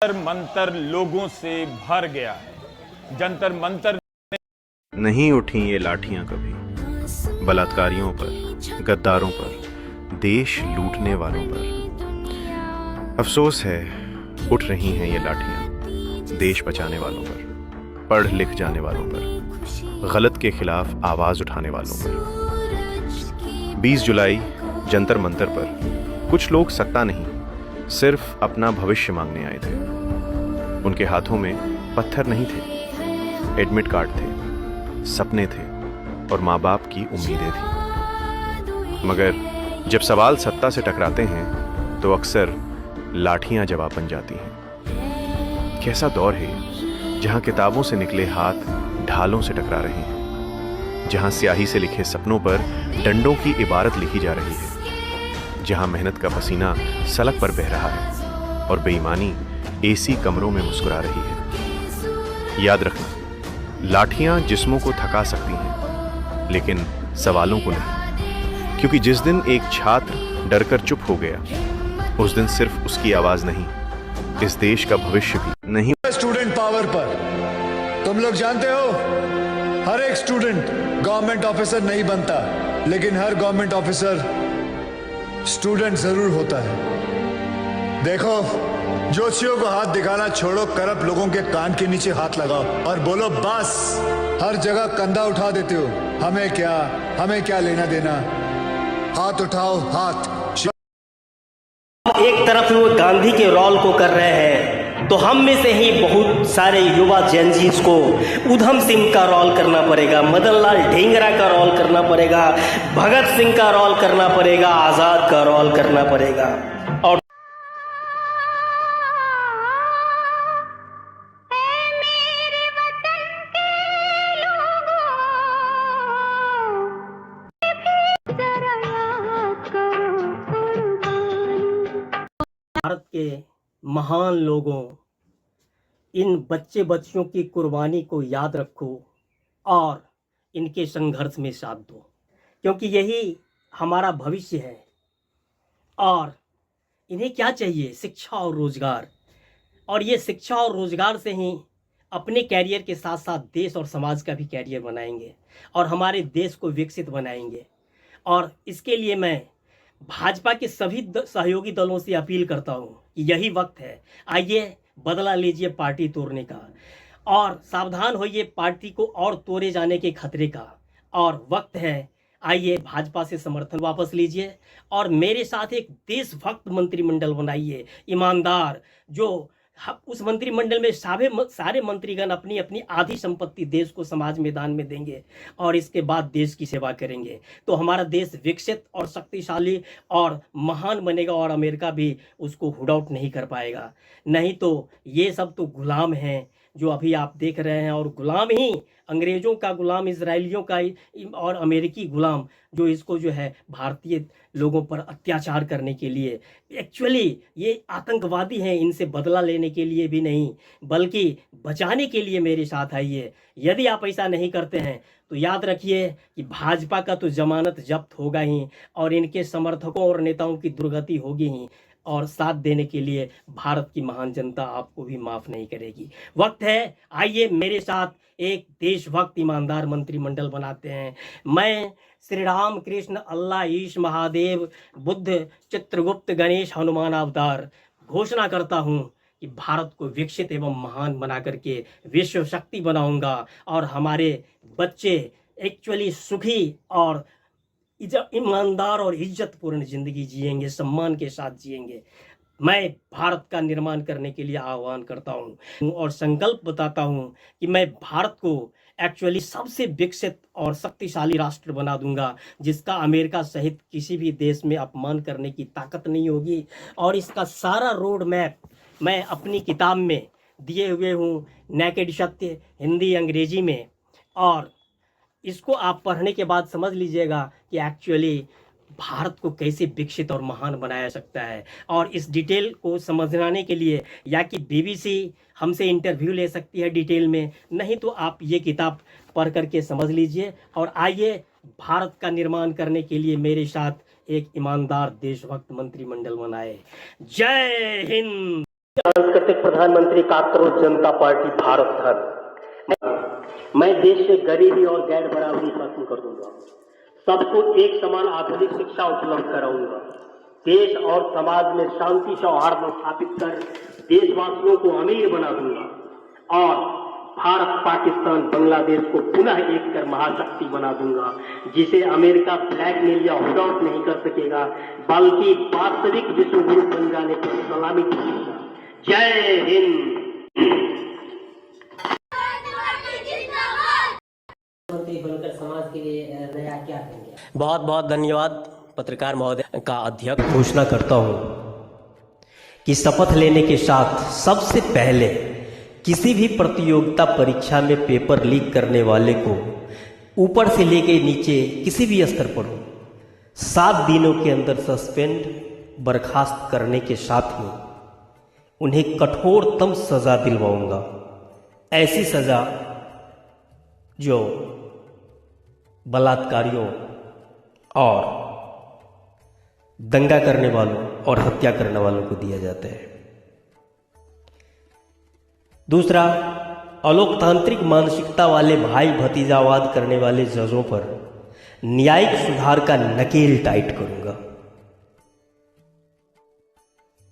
जंतर मंतर लोगों से भर गया है। जंतर मंतर नहीं उठी ये लाठियां कभी बलात्कारियों पर, गद्दारों पर, देश लूटने वालों पर। अफसोस है उठ रही हैं ये लाठियां देश बचाने वालों पर, पढ़ लिख जाने वालों पर, गलत के खिलाफ आवाज उठाने वालों पर। 20 जुलाई जंतर मंतर पर कुछ लोग सत्ता नहीं, सिर्फ अपना भविष्य मांगने आए थे। उनके हाथों में पत्थर नहीं थे, एडमिट कार्ड थे, सपने थे और माँ बाप की उम्मीदें थी। मगर जब सवाल सत्ता से टकराते हैं तो अक्सर लाठियां जवाब बन जाती हैं। कैसा दौर है ये, जहां किताबों से निकले हाथ ढालों से टकरा रहे हैं, जहां स्याही से लिखे सपनों पर डंडों की इबारत लिखी जा रही है, जहां मेहनत का पसीना सड़क पर बह रहा है और बेईमानी एसी कमरों में मुस्कुरा रही है। याद रखना, लाठियां जिस्मों को थका सकती हैं लेकिन सवालों को नहीं, क्योंकि जिस दिन एक छात्र डरकर चुप हो गया उस दिन सिर्फ उसकी आवाज नहीं, इस देश का भविष्य भी नहीं। स्टूडेंट पावर पर तुम लोग जानते हो, हर एक स्टूडेंट गवर्नमेंट ऑफिसर नहीं बनता, लेकिन हर गवर्नमेंट ऑफिसर स्टूडेंट जरूर होता है। देखो, जोशियों को हाथ दिखाना छोड़ो, करप्ट लोगों के कान के नीचे हाथ लगाओ और बोलो बस। हर जगह कंधा उठा देते हो, हमें क्या लेना देना। हाथ उठाओ, हाथ। एक तरफ वो गांधी के रोल को कर रहे हैं तो हम में से ही बहुत सारे युवा जेनजीज को उधम सिंह का रोल करना पड़ेगा, मदन लाल ढींगरा का रोल करना पड़ेगा, भगत सिंह का रोल करना पड़ेगा, आजाद का रोल करना पड़ेगा। और भारत के महान लोगों, इन बच्चे बच्चियों की कुर्बानी को याद रखो और इनके संघर्ष में साथ दो, क्योंकि यही हमारा भविष्य है। और इन्हें क्या चाहिए? शिक्षा और रोजगार। और ये शिक्षा और रोजगार से ही अपने कैरियर के साथ साथ देश और समाज का भी कैरियर बनाएंगे और हमारे देश को विकसित बनाएंगे। और इसके लिए मैं भाजपा के सभी सहयोगी दलों से अपील करता हूं कि यही वक्त है, आइए बदला लीजिए पार्टी तोड़ने का और सावधान होइए पार्टी को और तोड़े जाने के खतरे का। और वक्त है, आइए भाजपा से समर्थन वापस लीजिए और मेरे साथ एक देशभक्त मंत्रिमंडल बनाइए, ईमानदार, जो उस मंत्रिमंडल में सारे मंत्रीगण अपनी अपनी आधी संपत्ति देश को समाज में दान में देंगे और इसके बाद देश की सेवा करेंगे, तो हमारा देश विकसित और शक्तिशाली और महान बनेगा और अमेरिका भी उसको हुड आउट नहीं कर पाएगा। नहीं तो ये सब तो गुलाम हैं जो अभी आप देख रहे हैं, और गुलाम ही अंग्रेज़ों का गुलाम, इजरायलियों का और अमेरिकी गुलाम जो इसको जो है भारतीय लोगों पर अत्याचार करने के लिए, एक्चुअली ये आतंकवादी हैं, इनसे बदला लेने के लिए भी नहीं बल्कि बचाने के लिए मेरे साथ आइए। यदि आप ऐसा नहीं करते हैं तो याद रखिए कि भाजपा का तो जमानत जब्त होगा ही और इनके समर्थकों और नेताओं की दुर्गति होगी ही, और साथ देने के लिए भारत की महान जनता आपको भी माफ नहीं करेगी। वक्त है, आइए मेरे साथ एक देशभक्त ईमानदार मंत्रिमंडल बनाते हैं। मैं श्री राम कृष्ण अल्लाह ईश महादेव बुद्ध चित्रगुप्त गणेश हनुमान अवतार घोषणा करता हूँ कि भारत को विकसित एवं महान बना करके विश्व शक्ति बनाऊंगा और हमारे बच्चे एक्चुअली सुखी और ईमानदार और इज्जतपूर्ण जिंदगी जिएंगे, सम्मान के साथ जिएंगे। मैं भारत का निर्माण करने के लिए आह्वान करता हूं और संकल्प बताता हूं कि मैं भारत को एक्चुअली सबसे विकसित और शक्तिशाली राष्ट्र बना दूंगा, जिसका अमेरिका सहित किसी भी देश में अपमान करने की ताकत नहीं होगी। और इसका सारा रोड मैप मैं अपनी किताब में दिए हुए हूँ, नेकेड सत्य, हिंदी अंग्रेजी में। और इसको आप पढ़ने के बाद समझ लीजिएगा कि एक्चुअली भारत को कैसे विकसित और महान बनाया सकता है। और इस डिटेल को समझाने के लिए या कि बीबीसी हमसे इंटरव्यू ले सकती है डिटेल में, नहीं तो आप ये किताब पढ़ करके समझ लीजिए और आइए भारत का निर्माण करने के लिए मेरे साथ एक ईमानदार देशभक्त मंत्रिमंडल बनाए। जय हिंद। सांस्कृतिक प्रधानमंत्री काकरोच जनता पार्टी भारत धर्म। मैं देश से गरीबी और गैर बराबरी खत्म कर दूंगा, सबको एक समान आधुनिक शिक्षा उपलब्ध कराऊंगा, देश और समाज में शांति सौहार्द स्थापित कर देशवासियों को अमीर बना दूंगा और भारत पाकिस्तान बांग्लादेश को पुनः एक कर महाशक्ति बना दूंगा, जिसे अमेरिका ब्लैकमेल या होल्ड आउट नहीं कर सकेगा, बल्कि वास्तविक विश्व गुरु बन जाने पर सलामी ठोकेगा। जय हिंद। बनकर समाज के लिए नया क्या करेंगे? बहुत बहुत धन्यवाद पत्रकार महोदय का अध्यक्ष। घोषणा करता हूं कि शपथ लेने के साथ सबसे पहले किसी भी प्रतियोगिता परीक्षा में पेपर लीक करने वाले को ऊपर से लेके नीचे किसी भी स्तर पर हो 7 दिनों के अंदर सस्पेंड बर्खास्त करने के साथ ही उन्हें कठोरतम सजा दिलवाऊंगा। ऐसी सजा जो बलात्कारियों और दंगा करने वालों और हत्या करने वालों को दिया जाता है। दूसरा, अलोकतांत्रिक मानसिकता वाले भाई भतीजावाद करने वाले जजों पर न्यायिक सुधार का नकेल टाइट करूंगा,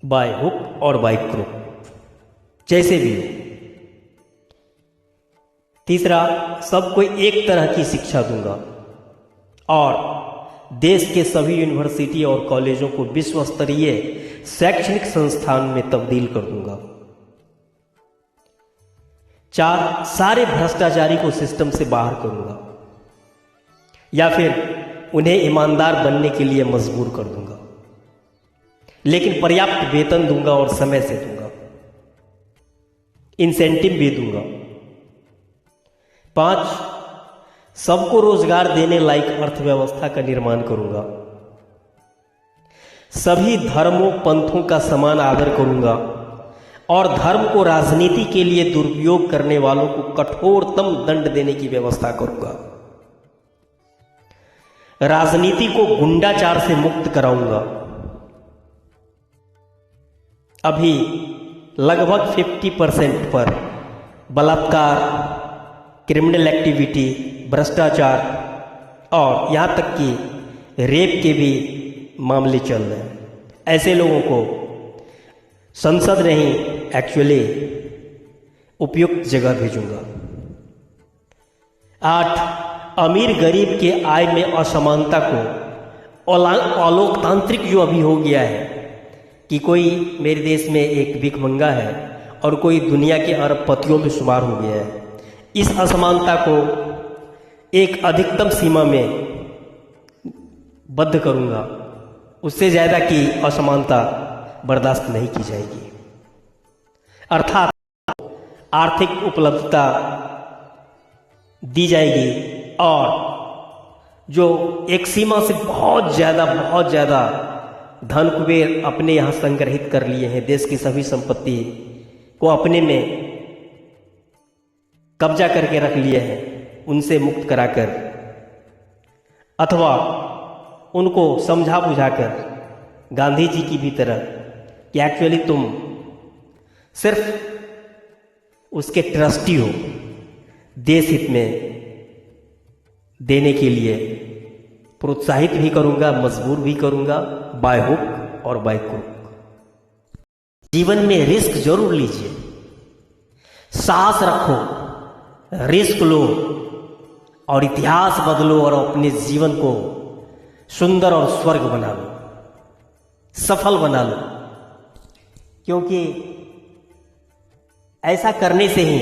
बाय हुक और बाय क्रुक, जैसे भी हो। तीसरा, सबको एक तरह की शिक्षा दूंगा और देश के सभी यूनिवर्सिटी और कॉलेजों को विश्व स्तरीय शैक्षणिक संस्थान में तब्दील कर दूंगा। 4, सारे भ्रष्टाचारी को सिस्टम से बाहर करूंगा या फिर उन्हें ईमानदार बनने के लिए मजबूर कर दूंगा, लेकिन पर्याप्त वेतन दूंगा और समय से दूंगा, इंसेंटिव भी दूंगा। 5, सबको रोजगार देने लायक अर्थव्यवस्था का निर्माण करूंगा। सभी धर्मों पंथों का समान आदर करूंगा और धर्म को राजनीति के लिए दुरुपयोग करने वालों को कठोरतम दंड देने की व्यवस्था करूंगा। राजनीति को गुंडाचार से मुक्त कराऊंगा। अभी लगभग 50% पर बलात्कार, क्रिमिनल एक्टिविटी, भ्रष्टाचार और यहाँ तक कि रेप के भी मामले चल रहे हैं। ऐसे लोगों को संसद नहीं, एक्चुअली उपयुक्त जगह भेजूंगा। 8, अमीर गरीब के आय में असमानता को, अलोकतांत्रिक जो अभी हो गया है कि कोई मेरे देश में एक भिखमंगा है और कोई दुनिया के अरबपतियों में शुमार हो गया है, इस असमानता को एक अधिकतम सीमा में बद्ध करूंगा। उससे ज्यादा की असमानता बर्दाश्त नहीं की जाएगी। अर्थात आर्थिक उपलब्धता दी जाएगी और जो एक सीमा से बहुत ज्यादा धन कुबेर अपने यहां संग्रहित कर लिए हैं, देश की सभी संपत्ति को अपने में कब्जा करके रख लिए हैं, उनसे मुक्त कराकर अथवा उनको समझा बुझाकर गांधी जी की भी तरह कि एक्चुअली तुम सिर्फ उसके ट्रस्टी हो, देश हित में देने के लिए प्रोत्साहित भी करूंगा, मजबूर भी करूंगा, बाय हुक और बाय क्रुक। जीवन में रिस्क जरूर लीजिए, साहस रखो, रिस्क लो और इतिहास बदलो और अपने जीवन को सुंदर और स्वर्ग बना लो, सफल बना लो, क्योंकि ऐसा करने से ही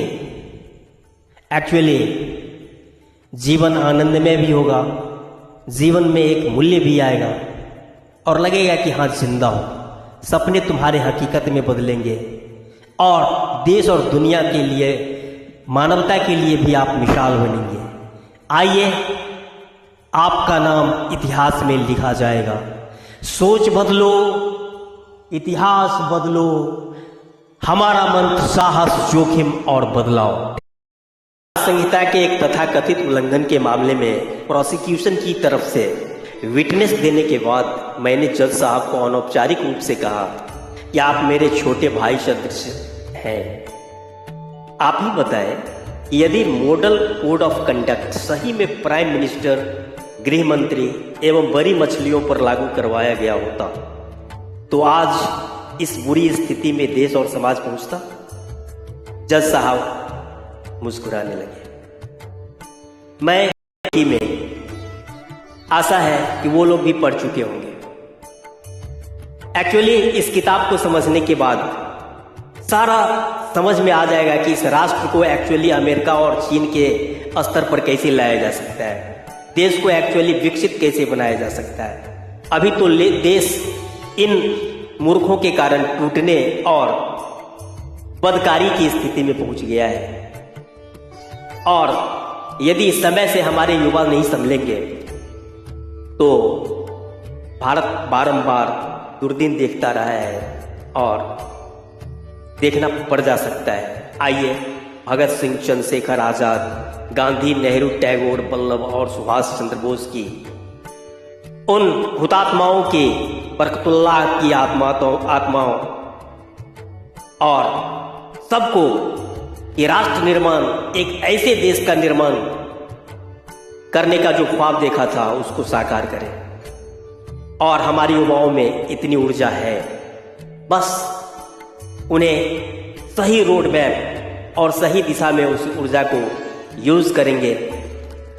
एक्चुअली जीवन आनंदमय भी होगा, जीवन में एक मूल्य भी आएगा और लगेगा कि हाँ जिंदा हो, सपने तुम्हारे हकीकत में बदलेंगे और देश और दुनिया के लिए, मानवता के लिए भी आप मिसाल बनेंगे। आइए, आपका नाम इतिहास में लिखा जाएगा। सोच बदलो, इतिहास बदलो, हमारा मंत्र साहस, जोखिम और बदलाव। संहिता के एक तथाकथित उल्लंघन के मामले में प्रोसिक्यूशन की तरफ से विटनेस देने के बाद मैंने जज साहब को अनौपचारिक रूप से कहा कि आप मेरे छोटे भाई सदृश हैं। आप ही बताएं कि यदि मॉडल कोड ऑफ कंडक्ट सही में प्राइम मिनिस्टर, गृह मंत्री एवं बड़ी मछलियों पर लागू करवाया गया होता तो आज इस बुरी स्थिति में देश और समाज पहुंचता। जज साहब मुस्कुराने लगे। मैं में आशा है कि वो लोग भी पढ़ चुके होंगे। एक्चुअली इस किताब को समझने के बाद सारा समझ में आ जाएगा कि इस राष्ट्र को एक्चुअली अमेरिका और चीन के स्तर पर कैसे लाया जा सकता है, देश को एक्चुअली विकसित कैसे बनाया जा सकता है। अभी तो देश इन मूर्खों के कारण टूटने और बदकारी की स्थिति में पहुंच गया है। और यदि समय से हमारे युवा नहीं संभलेंगे तो भारत बारंबार दुर्दिन देखता रहा है और देखना पड़ जा सकता है। आइए भगत सिंह, चंद्रशेखर आजाद, गांधी, नेहरू, टैगोर, वल्लभ और सुभाष चंद्र बोस की उन हुतात्माओं की बरकतुल्लाह की आत्माओं और सबको ये राष्ट्र निर्माण, एक ऐसे देश का निर्माण करने का जो ख्वाब देखा था उसको साकार करें। और हमारी युवाओं में इतनी ऊर्जा है, बस उन्हें सही रोड मैप और सही दिशा में उस ऊर्जा को यूज करेंगे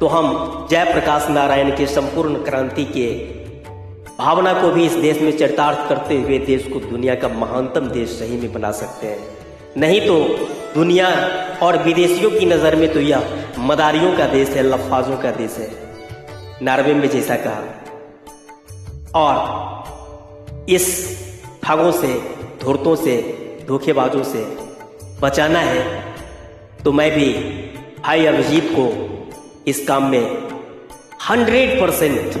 तो हम जयप्रकाश नारायण के संपूर्ण क्रांति के भावना को भी इस देश में चरितार्थ करते हुए देश को दुनिया का महानतम देश सही में बना सकते हैं। नहीं तो दुनिया और विदेशियों की नज़र में तो यह मदारियों का देश है, लफ्फाजों का देश है, नार्वे में जैसा कहा। और इस ठगों से, धूर्तों से, धोखेबाजों से बचाना है तो मैं भी भाई अभिजीत को इस काम में 100%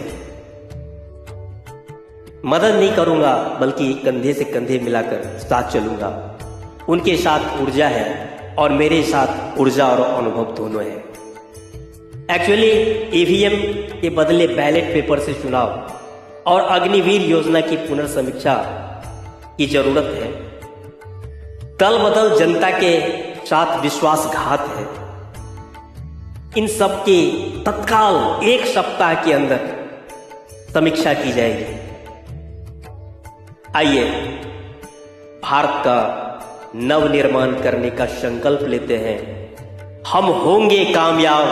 मदद नहीं करूंगा, बल्कि कंधे से कंधे मिलाकर साथ चलूंगा। उनके साथ ऊर्जा है और मेरे साथ ऊर्जा और अनुभव दोनों है। एक्चुअली ईवीएम के बदले बैलेट पेपर से चुनाव और अग्निवीर योजना की पुनर्समीक्षा की जरूरत है। दल बदल जनता के साथ विश्वासघात है। इन सब की तत्काल 1 सप्ताह के अंदर समीक्षा की जाएगी। आइए भारत का नव निर्माण करने का संकल्प लेते हैं। हम होंगे कामयाब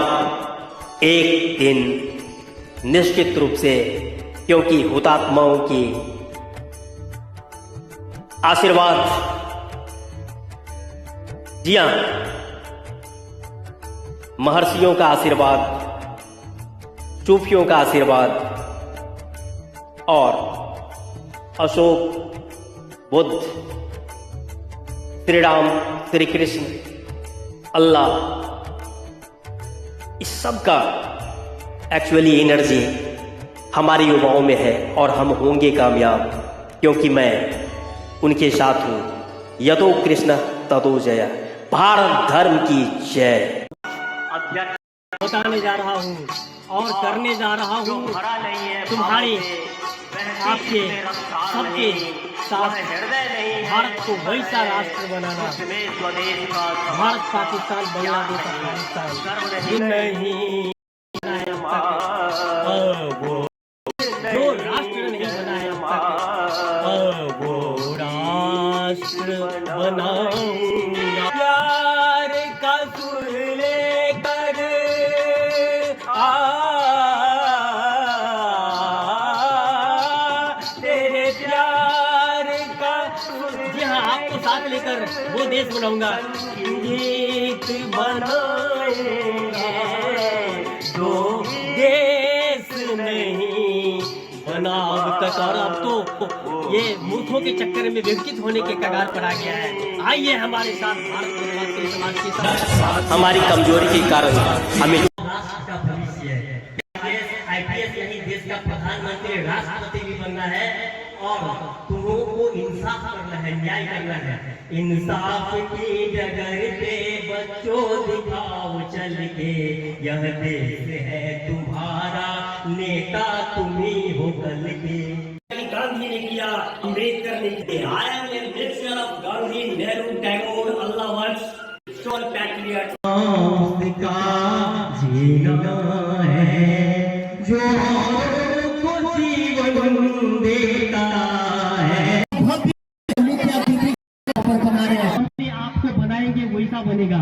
एक दिन निश्चित रूप से, क्योंकि हुतात्माओं की आशीर्वाद, जी हां, महर्षियों का आशीर्वाद, सूफियों का आशीर्वाद और अशोक, बुद्ध, श्री राम, श्री कृष्ण, अल्लाह, इस सब का एक्चुअली एनर्जी हमारे युवाओं में है और हम होंगे कामयाब, क्योंकि मैं उनके साथ हूं। यतो कृष्ण ततो जय। भारत धर्म की जय। बताने जा रहा हूँ और करने जा रहा हूँ तुम्हारे, आपके, सबके साथ भारत को वैसा राष्ट्र बनाना, भारत, पाकिस्तान, बांग्लादेश, अफगानिस्तान नहीं वो जो राष्ट्र नहीं बना है वो राष्ट्र बनाऊंगा। प्यार का सुर लेकर तेरे प्यार का, जी हाँ, आपको साथ लेकर वो देश बनाऊंगा। गीत बनाएंगे जो देश नहीं बना अब तक, और अब तो ये मूर्खों के चक्कर में विकसित होने के कगार पर आ गया है। आइए हमारे साथ भारत के समाज के साथ। हमारी कमजोरी के कारण हमें राष्ट्र का भविष्य है। आईपीएस यही देश का प्रधानमंत्री, राष्ट्रपति भी बनना है और तुमों को इंसाफ करना है, न्याय करना है। इंसाफ की डगर पे बच्चों दिखाओ चल के, यह देश है तुम्हारा, नेता तुम ही हो कल के। गांधी ने किया, अम्बेडकर ने किया। I am a mixture of Gandhi, Nehru, Tagore, Allah once, sole patriot. का जीना है जो को जीवन देता है। अपने आप को बनाएंगे वैसा बनेगा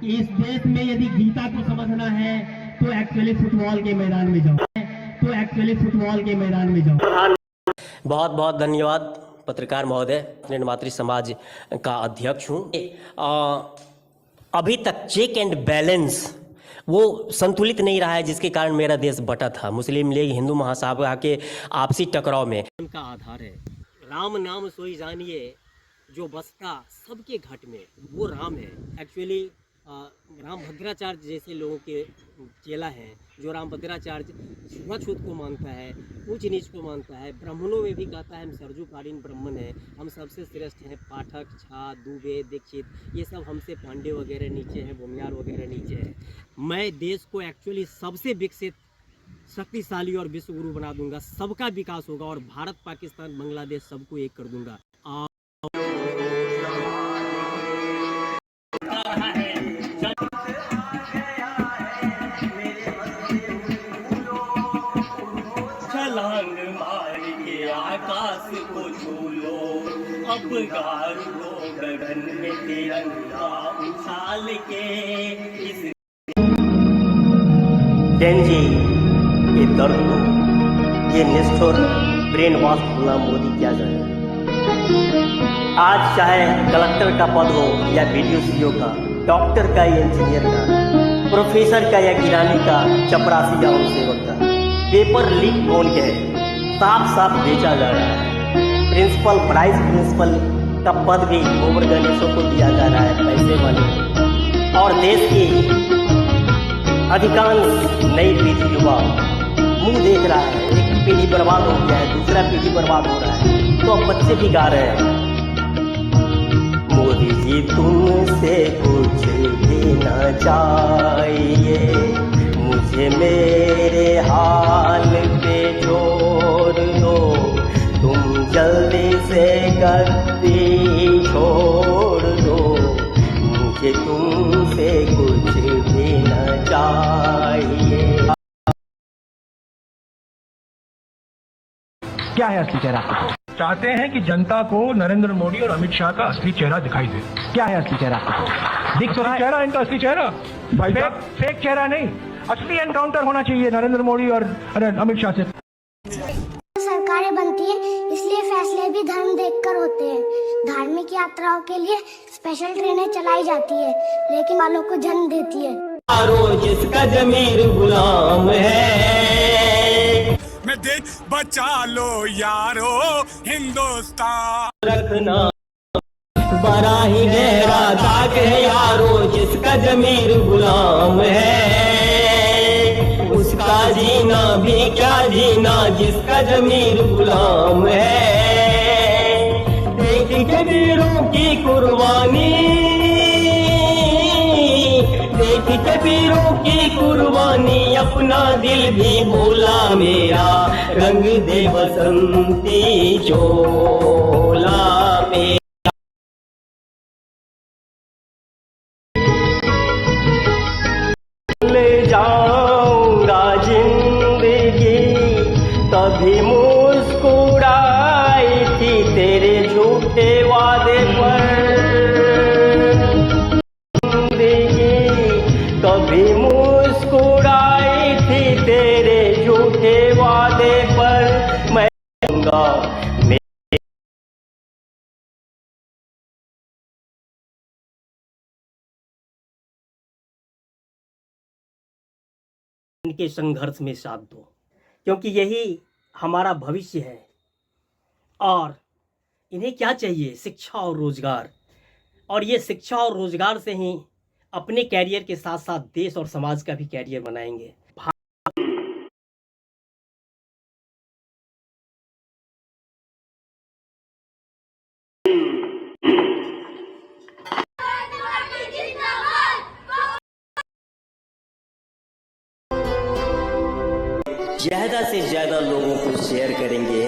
कि इस देश में यदि गीता को समझना है तो एक्चुअली फुटबॉल के मैदान में जाओ, बहुत बहुत धन्यवाद पत्रकार महोदय। अपने मातृ समाज का अध्यक्ष हूँ। अभी तक चेक एंड बैलेंस वो संतुलित नहीं रहा है, जिसके कारण मेरा देश बटा था। मुस्लिम लीग हिंदू महासभा के आपसी टकराव में का आधार है राम नाम सोई जानिए जो बसता सबके घट में, वो राम है। एक्चुअली राम भद्राचार्य जैसे लोगों के चेला हैं, जो राम भद्राचार्य छुआछूत को मानता है, ऊंच नीच को मानता है। ब्राह्मणों में भी कहता है हम सरजूकालीन ब्राह्मण हैं, हम सबसे श्रेष्ठ हैं। पाठक, झा, दुबे, दीक्षित, ये सब हमसे पांडे वगैरह नीचे हैं, भूमियार वगैरह नीचे हैं। मैं देश को एक्चुअली सबसे विकसित, शक्तिशाली और विश्व गुरु बना दूंगा। सबका विकास होगा और भारत, पाकिस्तान, बांग्लादेश सबको एक कर दूंगा। छलांग मार के आकाश को छू लो, अब गार लो गगन में तिरंगा उछाल के। इस जैन जी, ये दर्द को, ये निष्ठुर ब्रेन वॉश होना मोदी क्या जाने। आज चाहे कलेक्टर का पद हो या वीडियो सीओ का, डॉक्टर का या इंजीनियर का, प्रोफेसर का या किरानी का, चपरासी या सेवक का, पेपर लीक कौन के है, साफ साफ बेचा जा रहा है। प्रिंसिपल, वाइस प्रिंसिपल का पद भी गोबर गणेशों को दिया जा रहा है, पैसे वाले। और देश की अधिकांश नई पीढ़ी युवा मुंह देख रहा है। एक पीढ़ी बर्बाद हो गया है, दूसरा पीढ़ी बर्बाद हो रहा है, तो अब बच्चे भी गा रहे हैं, मोदी जी तुमसे कुछ भी न चाहिए, मुझे मेरे हाल पे छोड़ दो, तुम जल्दी से गद्दी छोड़ दो, मुझे तुमसे कुछ भी न चाहिए। क्या है असली चेहरा? चाहते हैं कि जनता को नरेंद्र मोदी और अमित शाह का असली चेहरा दिखाई दे। क्या है असली चेहरा? दिख तो रहा है चेहरा, इनका असली चेहरा। फेक चेहरा नहीं, असली एनकाउंटर होना चाहिए नरेंद्र मोदी और अमित शाह से। सरकारें बनती हैं, इसलिए फैसले भी धर्म देखकर होते हैं। धार्मिक यात्राओं के लिए स्पेशल ट्रेनें चलाई जाती है, लेकिन वालों को जन्म देती है। जिसका जमीर गुलाम है, मैं देख बचा लो यारो हिंदुस्तान रखना बड़ा ही गहरा दाग है यारो, जिसका जमीर गुलाम है, उसका जीना भी क्या जीना, जिसका जमीर गुलाम है। देख के वीरों की कुर्बानी, देख के वीरों की कुर्बानी, अपना दिल भी भूला मेरा, रंग दे बसंती चोला मेरा। ले जाऊंगा जिंदगी तभी मुस्कुराई थी तेरे झूठे वादे पर, कभी मुस्कुराई थी तेरे झूठे वादे पर। मैं इनके संघर्ष में साथ दो, क्योंकि यही हमारा भविष्य है। और इन्हें क्या चाहिए? शिक्षा और रोजगार। और ये शिक्षा और रोजगार से ही अपने कैरियर के साथ साथ देश और समाज का भी कैरियर बनाएंगे। ज्यादा से ज्यादा लोगों को शेयर करेंगे